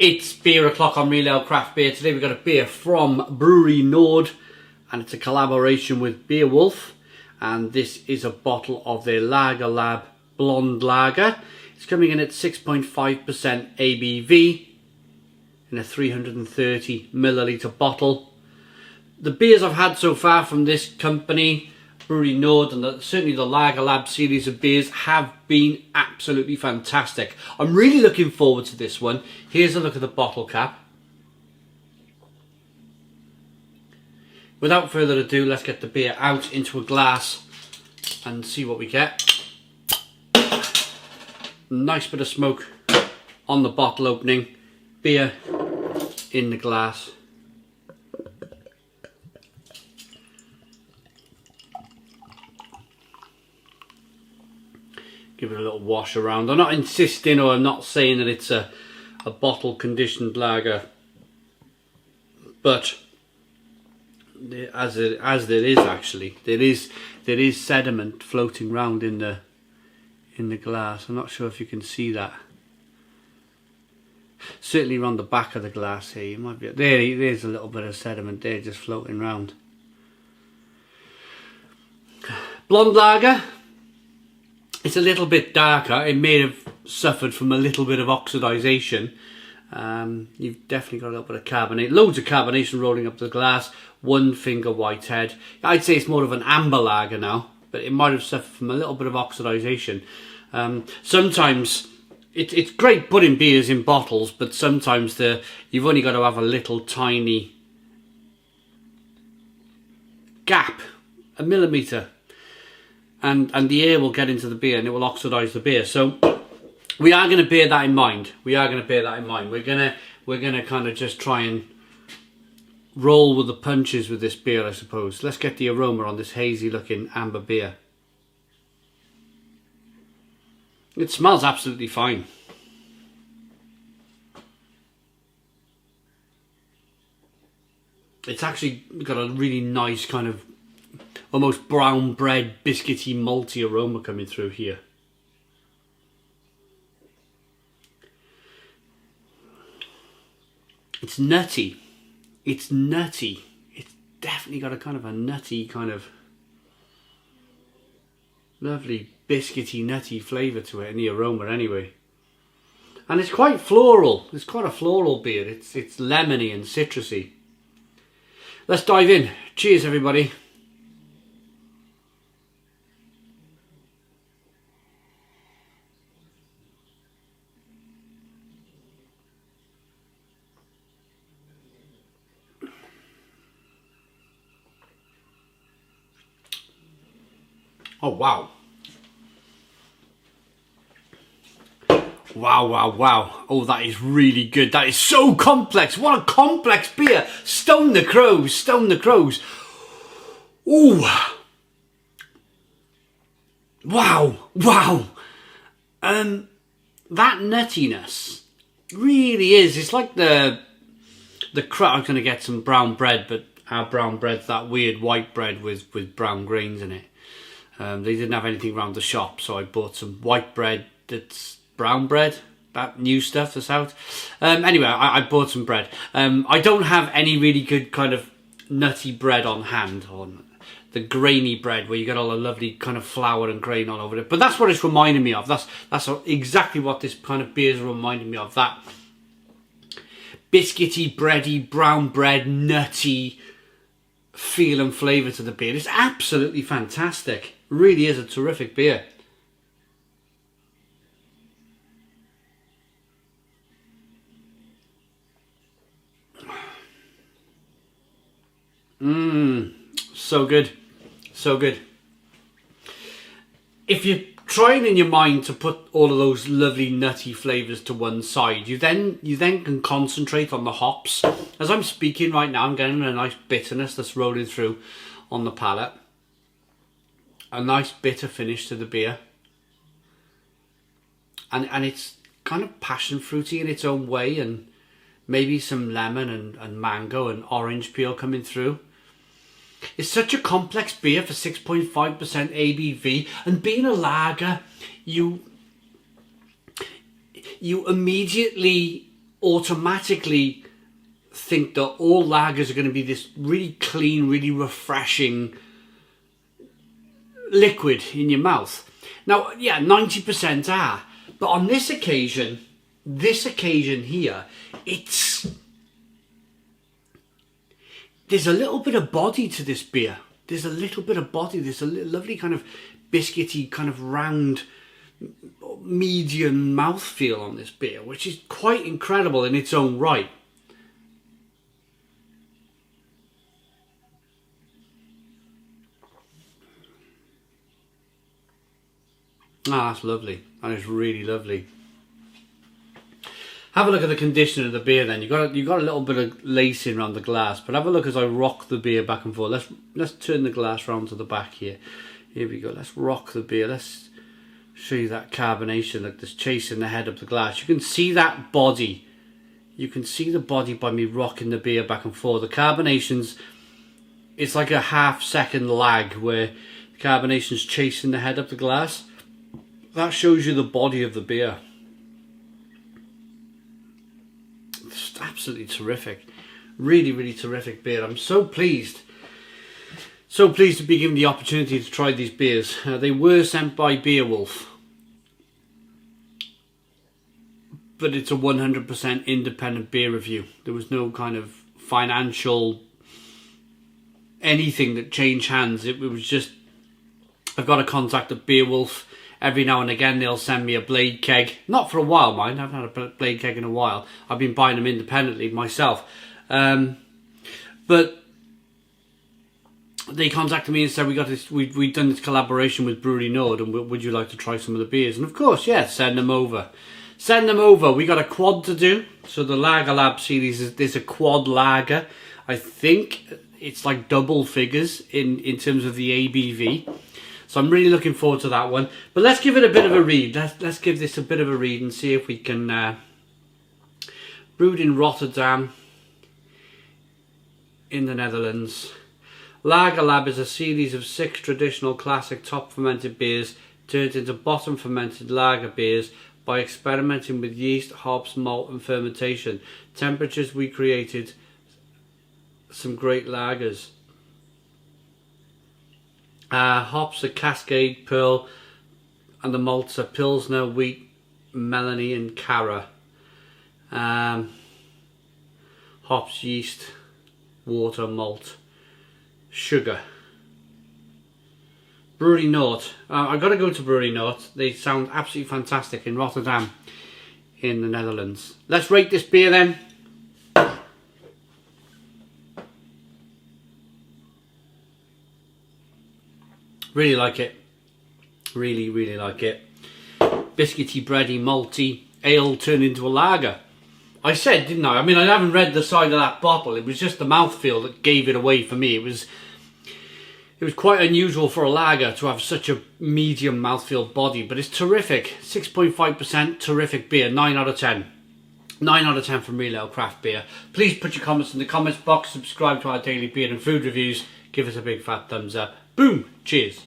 It's beer o'clock on Real Ale Craft Beer. Today we've got a beer from Brouwerij Noordt and it's a collaboration with BeerWulf, and this is a bottle of their Lager Lab Blond Lager. It's coming in at 6.5% ABV in a 330 milliliter bottle. The beers I've had so far from this company, Brouwerij Noordt, and certainly the Lager Lab series of beers have been absolutely fantastic. I'm really looking forward to this one. Here's a look at the bottle cap. Without further ado, let's get the beer out into a glass and see what we get. Nice bit of smoke on the bottle opening. Beer in the glass. Give it a little wash around. I'm not insisting, or I'm not saying that it's a bottle conditioned lager, but as there is actually, there is sediment floating around in the glass. I'm not sure if you can see that. Certainly around the back of the glass here, you might be there's a little bit of sediment there just floating around. Blonde lager. It's a little bit darker. It may have suffered from a little bit of oxidization. You've definitely got a little bit of carbonate. Loads of carbonation rolling up the glass. One finger white head. I'd say it's more of an amber lager now, but it might have suffered from a little bit of oxidization. Sometimes it's great putting beers in bottles, but sometimes you've only got to have a little tiny gap, a millimetre. And the air will get into the beer and it will oxidize the beer. So we are going to bear that in mind. We're gonna kind of just try and roll with the punches with this beer, I suppose. Let's get the aroma on this hazy looking amber beer. It smells absolutely fine. It's actually got a really nice kind of almost brown bread, biscuity, malty aroma coming through here. It's nutty. It's nutty. It's definitely got a kind of a nutty, kind of lovely biscuity, nutty flavour to it in the aroma anyway. And it's quite floral. It's quite a floral beer. It's lemony and citrusy. Let's dive in. Cheers, everybody. Oh, wow. Wow, wow, wow. Oh, that is really good. That is so complex. What a complex beer. Stone the crows. Stone the crows. Ooh. Wow. Wow. That nuttiness really is. It's like the I'm going to get some brown bread, but our brown bread's that weird white bread with brown grains in it. They didn't have anything around the shop, so I bought some white bread that's brown bread, that new stuff that's out. Anyway, I bought some bread. I don't have any really good kind of nutty bread on hand, on the grainy bread where you get all the lovely kind of flour and grain all over it. But that's what it's reminding me of. That's exactly what this kind of beer is reminding me of. That biscuity, bready, brown bread, nutty feel and flavour to the beer. It's absolutely fantastic. Really is a terrific beer. So good. So good. If you're trying in your mind to put all of those lovely nutty flavours to one side, you then can concentrate on the hops. As I'm speaking right now, I'm getting a nice bitterness that's rolling through on the palate. A nice bitter finish to the beer. And it's kind of passion fruity in its own way, and maybe some lemon and mango and orange peel coming through. It's such a complex beer for 6.5% ABV, and being a lager, you immediately automatically think that all lagers are going to be this really clean, really refreshing liquid in your mouth. Now, yeah, 90% are, but on this occasion here, there's a little bit of body to this beer. There's a little bit of body. There's a lovely kind of biscuity, kind of round, medium mouthfeel on this beer, which is quite incredible in its own right. Ah, that's lovely. That is really lovely. Have a look at the condition of the beer then. You got a little bit of lacing around the glass, but have a look as I rock the beer back and forth. Let's turn the glass round to the back here. Here we go. Let's rock the beer. Let's show you that carbonation, like this chasing the head of the glass. You can see that body. You can see the body by me rocking the beer back and forth. The carbonation's, it's like a half-second lag where the carbonation's chasing the head of the glass. That shows you the body of the beer. It's absolutely terrific. Really, really terrific beer. I'm so pleased. So pleased to be given the opportunity to try these beers. They were sent by BeerWulf. But it's a 100% independent beer review. There was no kind of financial anything that changed hands. It was just, I've got a contact at BeerWulf. Every now and again they'll send me a blade keg. Not for a while, mind. I haven't had a blade keg in a while. I've been buying them independently myself. But they contacted me and said, we've done this collaboration with Brouwerij Noordt, and would you like to try some of the beers? And of course, yeah, send them over. Send them over. We got a quad to do. So the Lager Lab series, there's a quad lager. I think it's like double figures in terms of the ABV. So I'm really looking forward to that one. But let's give it a bit of a read. Let's give this a bit of a read and see if we can... brewed in Rotterdam, in the Netherlands. Lager Lab is a series of 6 traditional classic top fermented beers turned into bottom fermented lager beers by experimenting with yeast, hops, malt and fermentation. Temperatures we created some great lagers. Hops are Cascade, Pearl, and the malts are Pilsner, Wheat, Melanie and Cara. Hops, yeast, water, malt, sugar. Brouwerij Noordt. I've got to go to Brouwerij Noordt. They sound absolutely fantastic in Rotterdam, in the Netherlands. Let's rate this beer then. Really like it. Really, really like it. Biscuity, bready, malty, ale turned into a lager. I said, didn't I? I mean, I haven't read the side of that bottle. It was just the mouthfeel that gave it away for me. It was quite unusual for a lager to have such a medium mouthfeel body, but it's terrific. 6.5%, terrific beer. 9 out of 10. 9 out of 10 from Real Ale Craft Beer. Please put your comments in the comments box. Subscribe to our daily beer and food reviews. Give us a big fat thumbs up. Boom. Cheers.